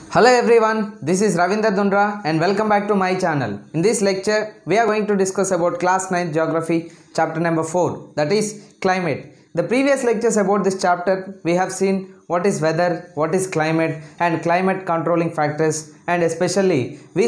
Hello everyone, this is Ravindra Dundra and welcome back to my channel. In this lecture, we are going to discuss about class 9 geography chapter number 4, that is climate. The previous lectures about this chapter, we have seen what is weather, what is climate and climate controlling factors, and especially we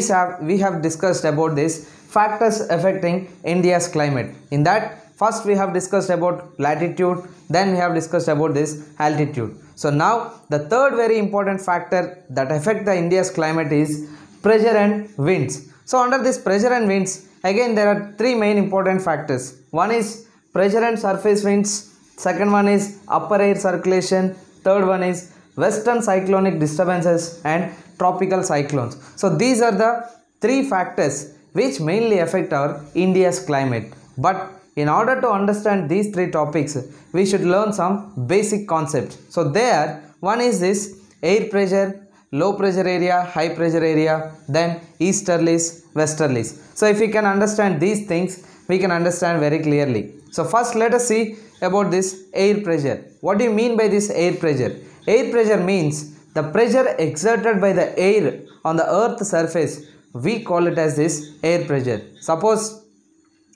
have discussed about this factors affecting India's climate. In that, first we have discussed about latitude, then we have discussed about this altitude. So now the third very important factor that affect the India's climate is pressure and winds. So under this pressure and winds, again there are three main important factors. One is pressure and surface winds, second one is upper air circulation, third one is western cyclonic disturbances and tropical cyclones. So these are the three factors which mainly affect our India's climate. But in order to understand these three topics, we should learn some basic concepts. So there, one is this air pressure, low pressure area, high pressure area, then easterlies, westerlies. So if we can understand these things, we can understand very clearly. So first let us see about this air pressure. What do you mean by this air pressure? Air pressure means the pressure exerted by the air on the earth's surface. We call it as this air pressure. Suppose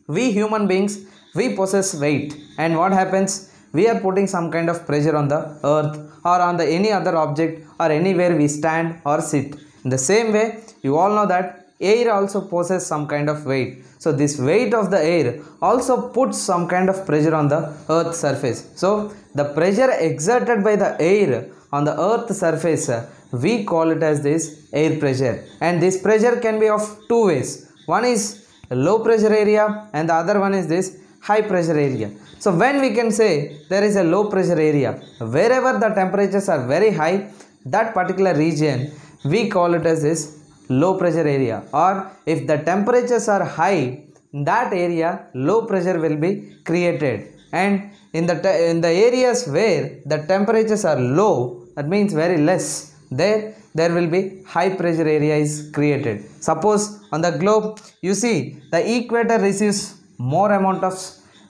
we human beings, we possess weight, and what happens, we are putting some kind of pressure on the earth or on the any other object or anywhere we stand or sit. In the same way, you all know that air also possesses some kind of weight. So this weight of the air also puts some kind of pressure on the earth's surface. So the pressure exerted by the air on the earth's surface, we call it as this air pressure, and this pressure can be of two ways. One is low pressure area and the other one is this high pressure area. So when we can say there is a low pressure area, wherever the temperatures are very high, that particular region we call it as this low pressure area, or if the temperatures are high in that area, low pressure will be created. And in the areas where the temperatures are low, that means very less, there will be high pressure area is created. Suppose on the globe, you see the equator receives more amount of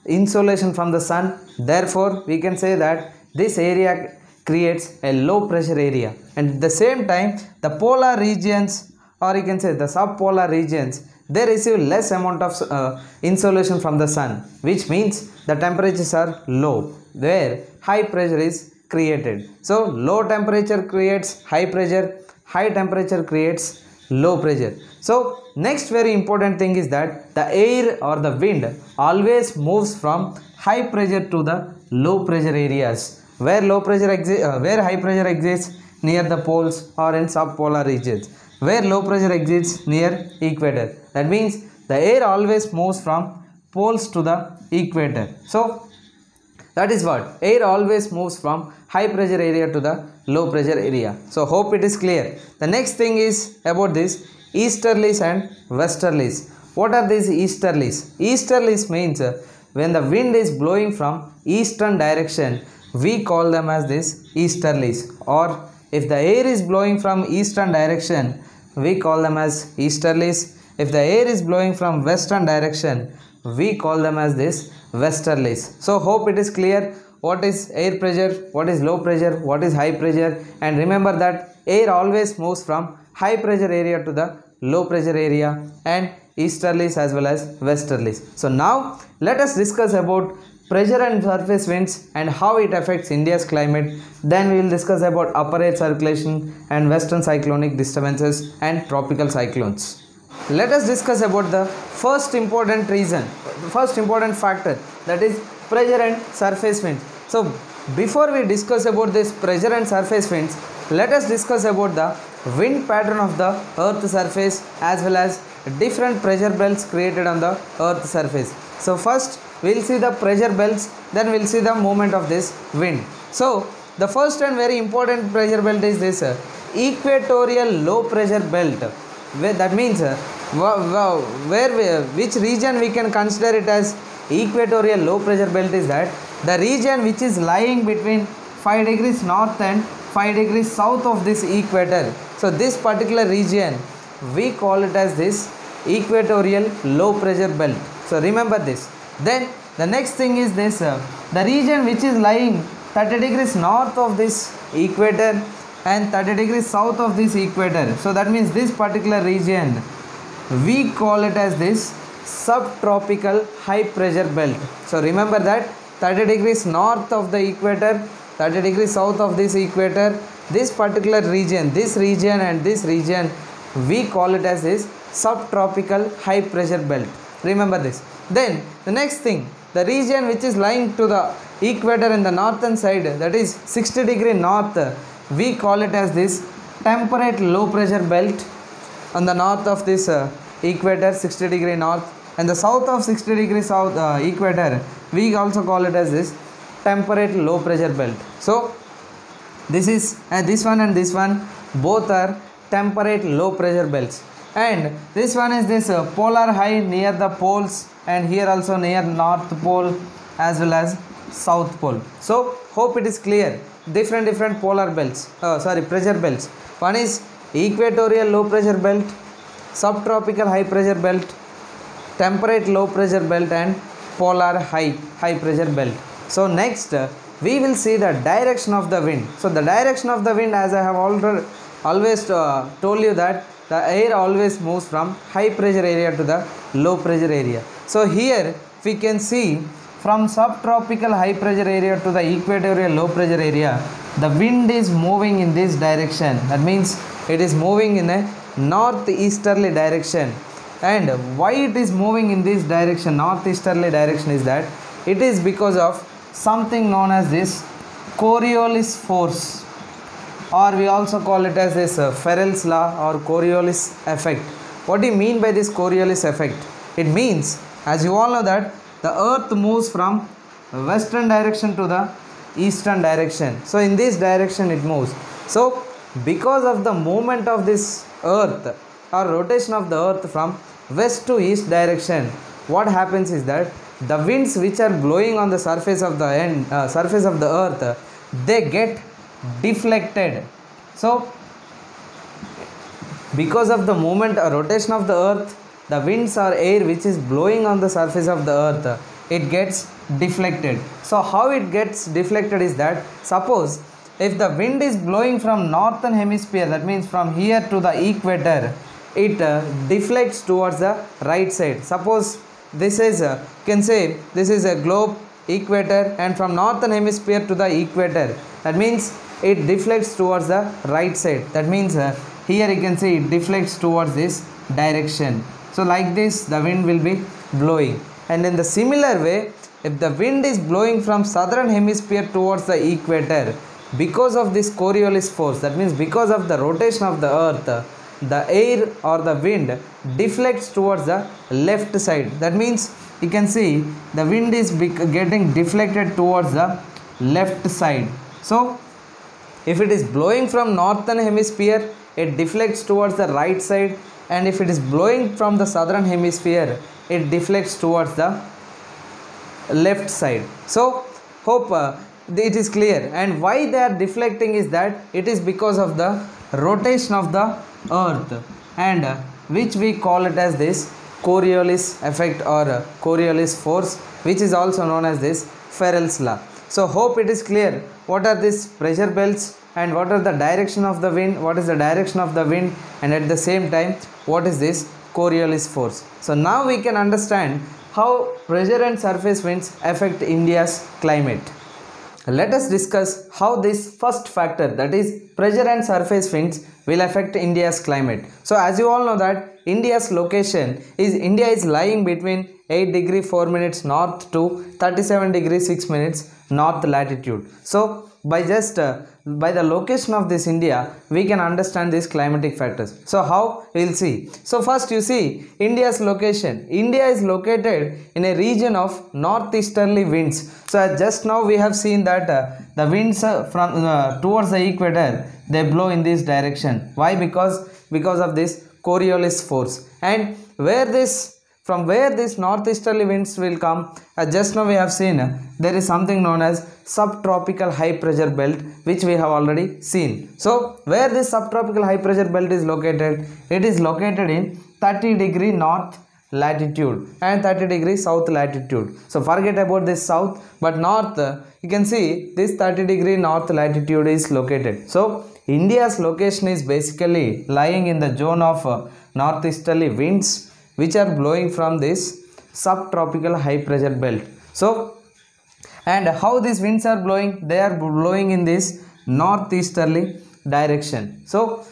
insolation from the sun, therefore we can say that this area creates a low pressure area. And at the same time, the polar regions, or you can say the subpolar regions, they receive less amount of insolation from the sun, which means the temperatures are low, where high pressure is created. So low temperature creates high pressure, high temperature creates low pressure. So next very important thing is that the air or the wind always moves from high pressure to the low pressure areas. Where high pressure exists, near the poles or in subpolar regions. Where low pressure exists, near equator. That means the air always moves from poles to the equator. So that is what air always moves from high pressure area to the low pressure area. So hope it is clear. The next thing is about this easterlies and westerlies. What are these easterlies? Easterlies means when the wind is blowing from eastern direction, we call them as this easterlies. Or if the air is blowing from eastern direction, we call them as easterlies. If the air is blowing from western direction, we call them as this westerlies. So hope it is clear what is air pressure, what is low pressure, what is high pressure, and remember that air always moves from high pressure area to the low pressure area, and easterlies as well as westerlies. So now let us discuss about pressure and surface winds and how it affects India's climate. Then we will discuss about upper air circulation and western cyclonic disturbances and tropical cyclones. Let us discuss about the first important factor, that is pressure and surface winds. So before we discuss about this pressure and surface winds, let us discuss about the wind pattern of the earth's surface as well as different pressure belts created on the earth's surface. So first we will see the pressure belts, then we will see the movement of this wind. So the first and very important pressure belt is this equatorial low pressure belt. That means which region we can consider it as equatorial low pressure belt is that the region which is lying between 5 degrees north and 5 degrees south of this equator. So this particular region we call it as this equatorial low pressure belt. So remember this. Then the next thing is this the region which is lying 30 degrees north of this equator, and 30 degrees south of this equator. So that means this particular region we call it as this subtropical high pressure belt. So remember that 30 degrees north of the equator, 30 degrees south of this equator, this particular region, this region and this region, we call it as this subtropical high pressure belt. Remember this. Then the next thing, the region which is lying to the equator in the northern side, that is 60 degree north, we call it as this temperate low pressure belt. On the north of this equator, 60 degree north, and the south of 60 degree south equator, we also call it as this temperate low pressure belt. So this is this one and this one, both are temperate low pressure belts. And this one is this polar high near the poles, and here also near north pole as well as south pole. So hope it is clear. Different polar belts, pressure belts. One is equatorial low pressure belt, subtropical high pressure belt, temperate low pressure belt, and polar high pressure belt. So next we will see the direction of the wind. So the direction of the wind, as I have always told you, that the air always moves from high pressure area to the low pressure area. So here we can see from subtropical high pressure area to the equatorial low pressure area, the wind is moving in this direction. That means it is moving in a northeasterly direction. And why it is moving in this direction, northeasterly direction, is that it is because of something known as this Coriolis force, or we also call it as this Ferrel's law or Coriolis effect. What do you mean by this Coriolis effect? It means, as you all know, that the earth moves from western direction to the eastern direction. So in this direction it moves. So because of the movement of this earth or rotation of the earth from west to east direction, what happens is that the winds which are blowing on the surface of the earth, they get deflected. So because of the movement or rotation of the earth, the winds or air which is blowing on the surface of the earth, it gets deflected. So how it gets deflected is that, suppose if the wind is blowing from northern hemisphere, that means from here to the equator, it deflects towards the right side. Suppose this is you can say this is a globe, equator, and from northern hemisphere to the equator, that means it deflects towards the right side. That means here you can see it deflects towards this direction. So like this the wind will be blowing. And in the similar way, if the wind is blowing from southern hemisphere towards the equator, because of this Coriolis force, that means because of the rotation of the earth, the air or the wind deflects towards the left side. That means you can see the wind is getting deflected towards the left side. So if it is blowing from northern hemisphere, it deflects towards the right side, and if it is blowing from the southern hemisphere, it deflects towards the left side. So hope it is clear. And why they are deflecting is that it is because of the rotation of the earth, and which we call it as this Coriolis effect or Coriolis force, which is also known as this Ferrel's law. So hope it is clear what are these pressure belts and what are the direction of the wind, what is the direction of the wind, and at the same time what is this Coriolis force. So now we can understand how pressure and surface winds affect India's climate. Let us discuss how this first factor, that is pressure and surface winds, will affect India's climate. So as you all know that India's location is, India is lying between 8 degree 4 minutes north to 37 degree 6 minutes north latitude. So by the location of this India, we can understand these climatic factors. So how? We will see. So first you see India's location. India is located in a region of northeasterly winds. So just now we have seen that the winds from towards the equator, they blow in this direction. Why? Because of this Coriolis force. And from where this northeasterly winds will come, just now we have seen there is something known as subtropical high pressure belt, which we have already seen. So where this subtropical high pressure belt is located, it is located in 30 degree north latitude and 30 degree south latitude. So forget about this south, but north, you can see this 30 degree north latitude is located. So India's location is basically lying in the zone of northeasterly winds which are blowing from this subtropical high pressure belt. So, and how these winds are blowing? They are blowing in this northeasterly direction. So,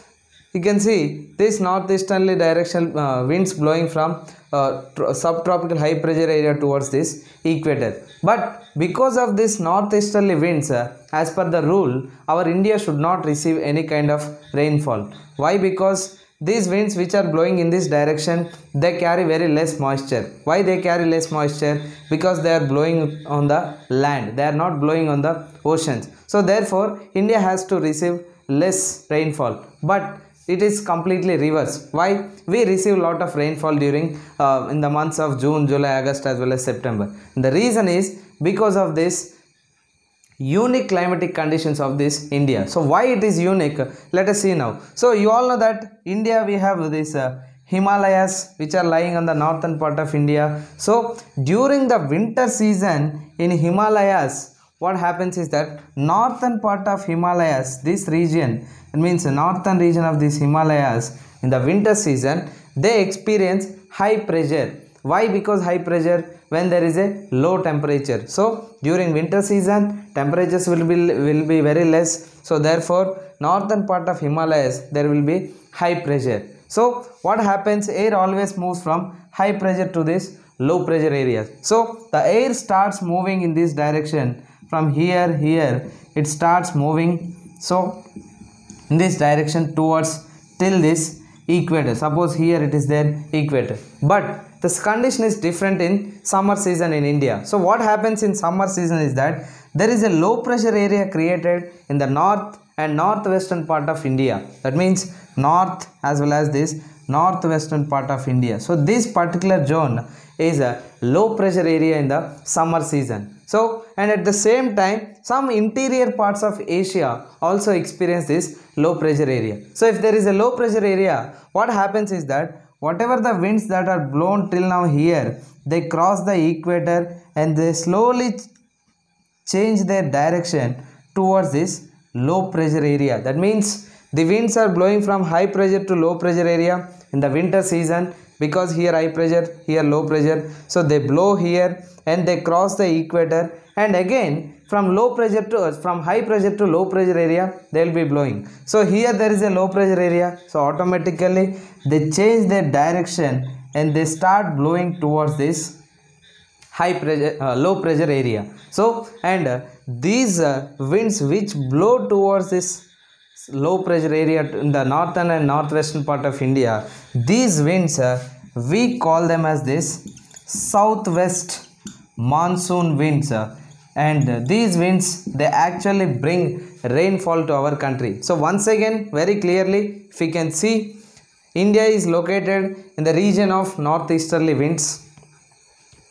you can see this northeasterly direction winds blowing from subtropical high pressure area towards this equator. But because of this northeasterly winds, as per the rule, our India should not receive any kind of rainfall. Why? Because these winds which are blowing in this direction, they carry very less moisture. Why they carry less moisture? Because they are blowing on the land. They are not blowing on the oceans. So therefore, India has to receive less rainfall. But it is completely reverse. Why? We receive lot of rainfall during in the months of June, July, August as well as September. And the reason is because of this unique climatic conditions of this India. So why it is unique? Let us see now. So you all know that India, we have this Himalayas which are lying on the northern part of India. So during the winter season in Himalayas, what happens is that northern part of Himalayas, this region, it means the northern region of these Himalayas, in the winter season they experience high pressure. Why? Because high pressure when there is a low temperature. So during winter season temperatures will be very less. So therefore northern part of Himalayas there will be high pressure. So what happens? Air always moves from high pressure to this low pressure areas. So the air starts moving in this direction from here it starts moving. So in this direction towards till this equator. Suppose here it is there equator. But this condition is different in summer season in India. So what happens in summer season is that there is a low pressure area created in the north and northwestern part of India. That means north as well as this northwestern part of India. So this particular zone is a low pressure area in the summer season. So and at the same time some interior parts of Asia also experience this low pressure area. So if there is a low pressure area, what happens is that whatever the winds that are blown till now here, they cross the equator and they slowly change their direction towards this low pressure area. That means the winds are blowing from high pressure to low pressure area in the winter season, because here high pressure, here low pressure. So they blow here and they cross the equator, and again from high pressure to low pressure area they will be blowing. So here there is a low pressure area, so automatically they change their direction and they start blowing towards this low pressure area. So and these winds which blow towards this low pressure area in the northern and northwestern part of India, these winds we call them as this southwest monsoon winds, and these winds they actually bring rainfall to our country. So once again very clearly if we can see, India is located in the region of northeasterly winds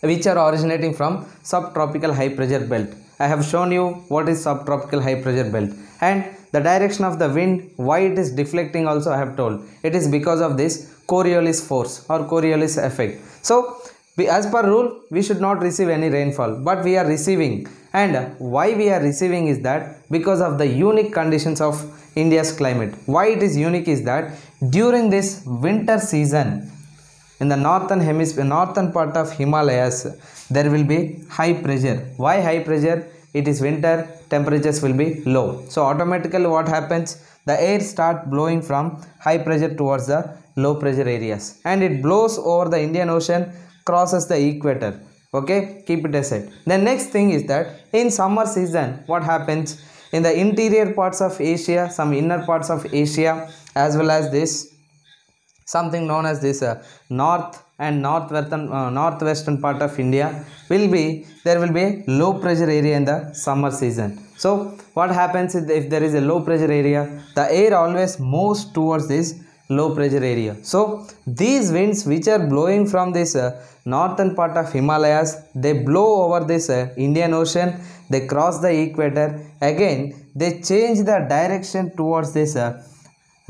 which are originating from subtropical high pressure belt. I have shown you what is subtropical high pressure belt, and the direction of the wind, why it is deflecting also I have told. It is because of this Coriolis force or Coriolis effect. So as per rule we should not receive any rainfall, but we are receiving. And why we are receiving is that because of the unique conditions of India's climate. Why it is unique is that during this winter season in the northern hemisphere, northern part of Himalayas, there will be high pressure. Why high pressure? It is winter, temperatures will be low. So automatically what happens? The air start blowing from high pressure towards the low pressure areas, and it blows over the Indian Ocean, crosses the equator. Okay, keep it aside. The next thing is that in summer season what happens? In the interior parts of Asia, some inner parts of Asia, as well as this something known as this north and northwestern part of India there will be low pressure area in the summer season. So what happens is if there is a low pressure area, the air always moves towards this low pressure area. So these winds which are blowing from this northern part of Himalayas, they blow over this Indian Ocean, they cross the equator, again they change the direction towards this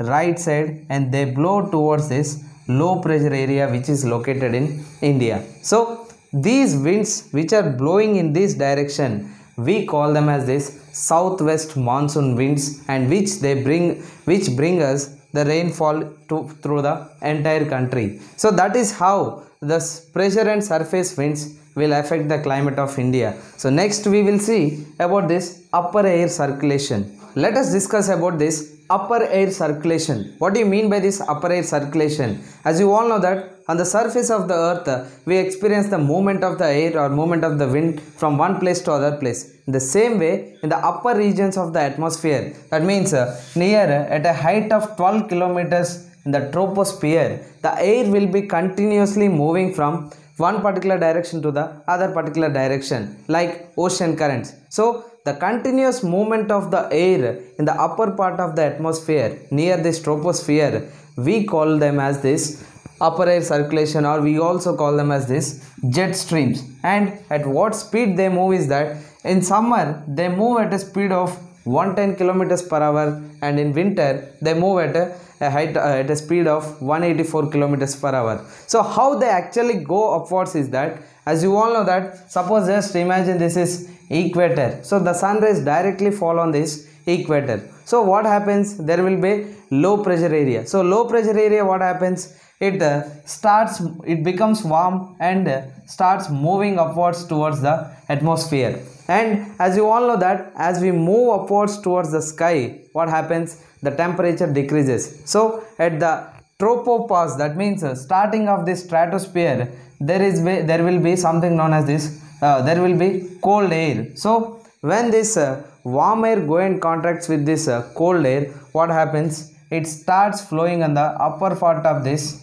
right side, and they blow towards this low pressure area which is located in India. So these winds which are blowing in this direction, we call them as this southwest monsoon winds, and which bring us the rainfall through the entire country. So that is how the pressure and surface winds will affect the climate of India. So next we will see about this upper air circulation. Let us discuss about this upper air circulation. What do you mean by this upper air circulation? As you all know that on the surface of the earth we experience the movement of the air or movement of the wind from one place to other place. In the same way, in the upper regions of the atmosphere, that means near at a height of 12 kilometers in the troposphere, the air will be continuously moving from one particular direction to the other particular direction, like ocean currents. So the continuous movement of the air in the upper part of the atmosphere near this troposphere, we call them as this upper air circulation, or we also call them as this jet streams. And at what speed they move is that in summer they move at a speed of 110 kilometers per hour, and in winter they move at a speed of 184 kilometers per hour. So how they actually go upwards is that, as you all know that, suppose just imagine this is equator. So the sun rays directly fall on this equator. So what happens? There will be low pressure area. So low pressure area, what happens? It becomes warm and starts moving upwards towards the atmosphere. And as you all know that, as we move upwards towards the sky, what happens? The temperature decreases. So at the tropopause, that means starting of this stratosphere, there will be something known as this there will be cold air. So when this warm air go and contracts with this cold air, what happens? It starts flowing on the upper part of this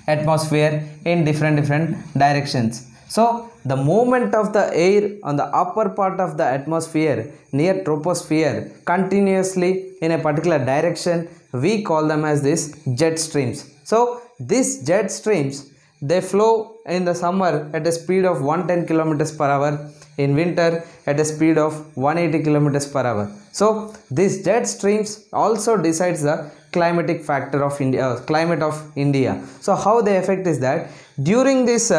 atmosphere in different directions. So the movement of the air on the upper part of the atmosphere near troposphere continuously in a particular direction, we call them as this jet streams. So these jet streams, they flow in the summer at a speed of 110 kilometers per hour, in winter at a speed of 180 kilometers per hour. So these jet streams also decides the climatic factor of India, climate of India. So how they affect is that during this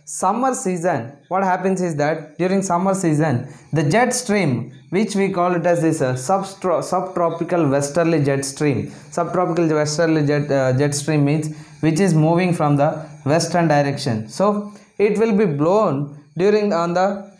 summer season, what happens is that during summer season, the jet stream, which we call it as this subtropical westerly jet stream. Subtropical westerly jet stream means which is moving from the western direction. So it will be blown on the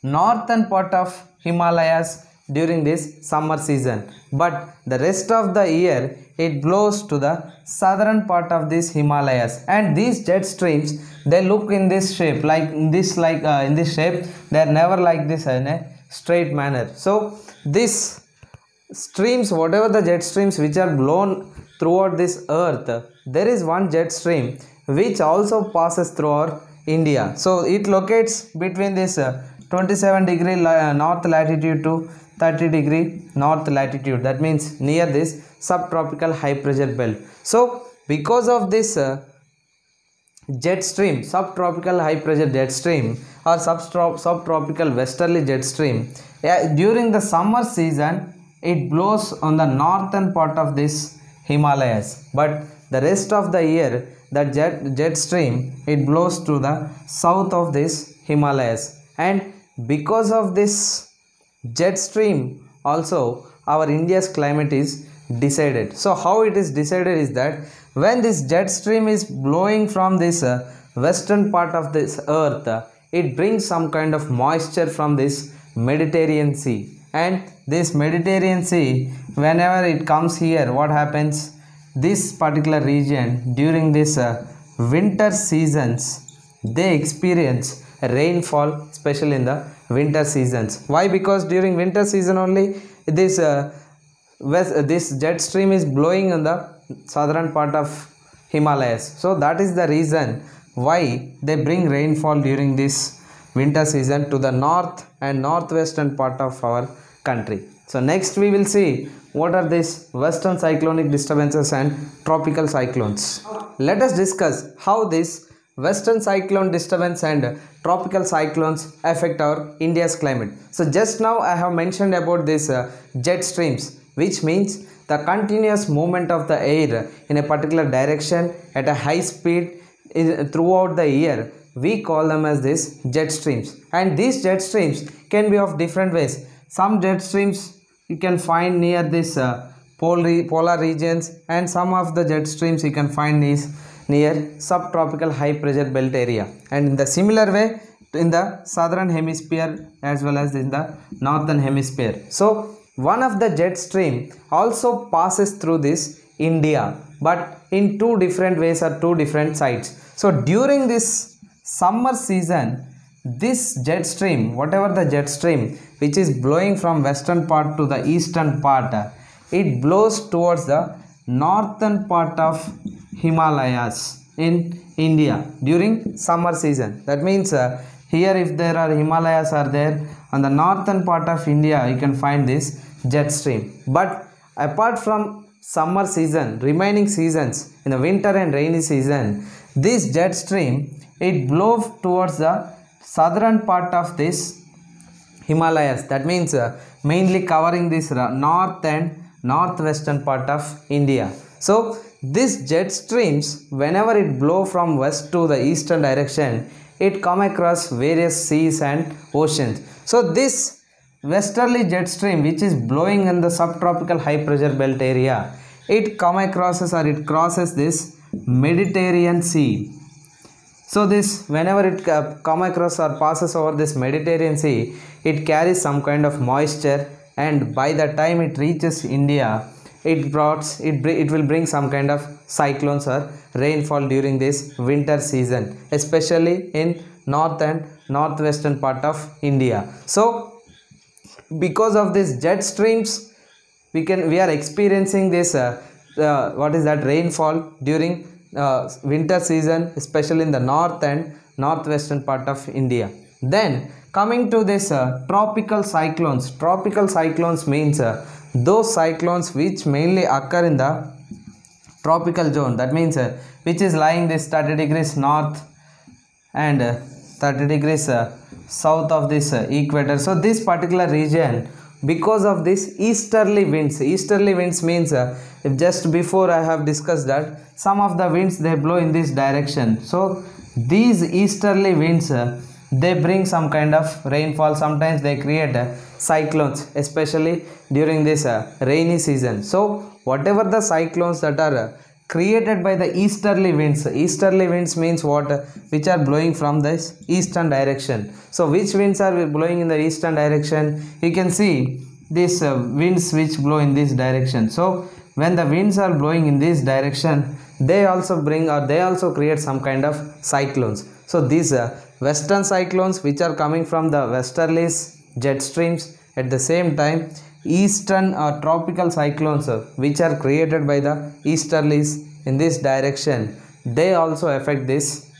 northern part of Himalayas during this summer season, but the rest of the year it blows to the southern part of this Himalayas. And these jet streams, they look in this shape, in this shape. They are never like this in a straight manner. So these streams, whatever the jet streams which are blown throughout this earth, there is one jet stream which also passes through our India. So it locates between this 27 degree north latitude to 30 degree north latitude, that means near this subtropical high pressure belt. So because of this jet stream, subtropical high pressure jet stream or subtropical westerly jet stream, during the summer season it blows on the northern part of this Himalayas, but the rest of the year that jet stream, it blows to the south of this Himalayas. And because of this jet stream also, our India's climate is decided. So how it is decided is that when this jet stream is blowing from this western part of this earth, it brings some kind of moisture from this Mediterranean Sea. And this Mediterranean Sea, whenever it comes here, what happens? This particular region during this winter seasons, they experience rainfall, especially in the winter seasons. Why? Because during winter season only this jet stream is blowing on the southern part of Himalayas. So that is the reason why they bring rainfall during this winter season to the north and northwestern part of our country. So next we will see what are these western cyclonic disturbances and tropical cyclones. Let us discuss how this western cyclone disturbance and tropical cyclones affect our India's climate. So just now I have mentioned about this jet streams, which means the continuous movement of the air in a particular direction at a high speed throughout the year. we call them as this jet streams, and these jet streams can be of different ways. Some jet streams you can find near this polar regions, and some of the jet streams you can find is near subtropical high pressure belt area, and in the similar way in the southern hemisphere as well as in the northern hemisphere. So one of the jet stream also passes through this India, but in two different ways or two different sides. So during this summer season, this jet stream, whatever the jet stream which is blowing from western part to the eastern part, it blows towards the northern part of Himalayas in India during summer season. That means here if there are Himalayas are there on the northern part of India, you can find this jet stream. But apart from summer season, remaining seasons in the winter and rainy season, this jet stream, it blows towards the southern part of this Himalayas. That means mainly covering this north and northwestern part of India. So this jet streams, whenever it blow from west to the eastern direction, it come across various seas and oceans. So this westerly jet stream which is blowing in the subtropical high pressure belt area, it come across or it crosses this Mediterranean Sea. So this, whenever it come across or passes over this Mediterranean Sea, it carries some kind of moisture, and by the time it reaches India, it will bring some kind of cyclones or rainfall during this winter season, especially in north and northwestern part of India. So because of these jet streams, we are experiencing this rainfall during winter season, especially in the north and northwestern part of India. Then coming to this tropical cyclones. Tropical cyclones means those cyclones which mainly occur in the tropical zone. That means which is lying this 30 degrees north and 30 degrees south of this equator. So this particular region, because of this easterly winds means just before I have discussed that some of the winds they blow in this direction. So these easterly winds they bring some kind of rainfall. Sometimes they create cyclones, especially during this rainy season. So whatever the cyclones that are created by the easterly winds means what? Which are blowing from this eastern direction. So which winds are blowing in the eastern direction? You can see these winds which blow in this direction. So when the winds are blowing in this direction, they also create some kind of cyclones. So these western cyclones which are coming from the westerlies, jet streams, at the same time eastern tropical cyclones which are created by the easterlies in this direction, they also affect this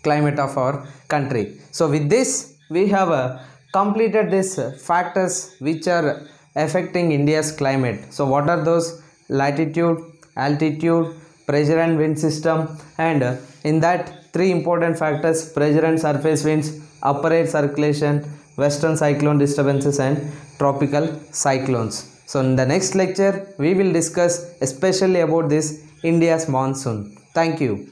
climate of our country. So with this we have completed these factors which are affecting India's climate. So what are those? Latitude, altitude, pressure and wind system, and in that three important factors: pressure and surface winds, upper air circulation, western cyclone disturbances, and tropical cyclones. So in the next lecture we will discuss especially about this India's monsoon. Thank you.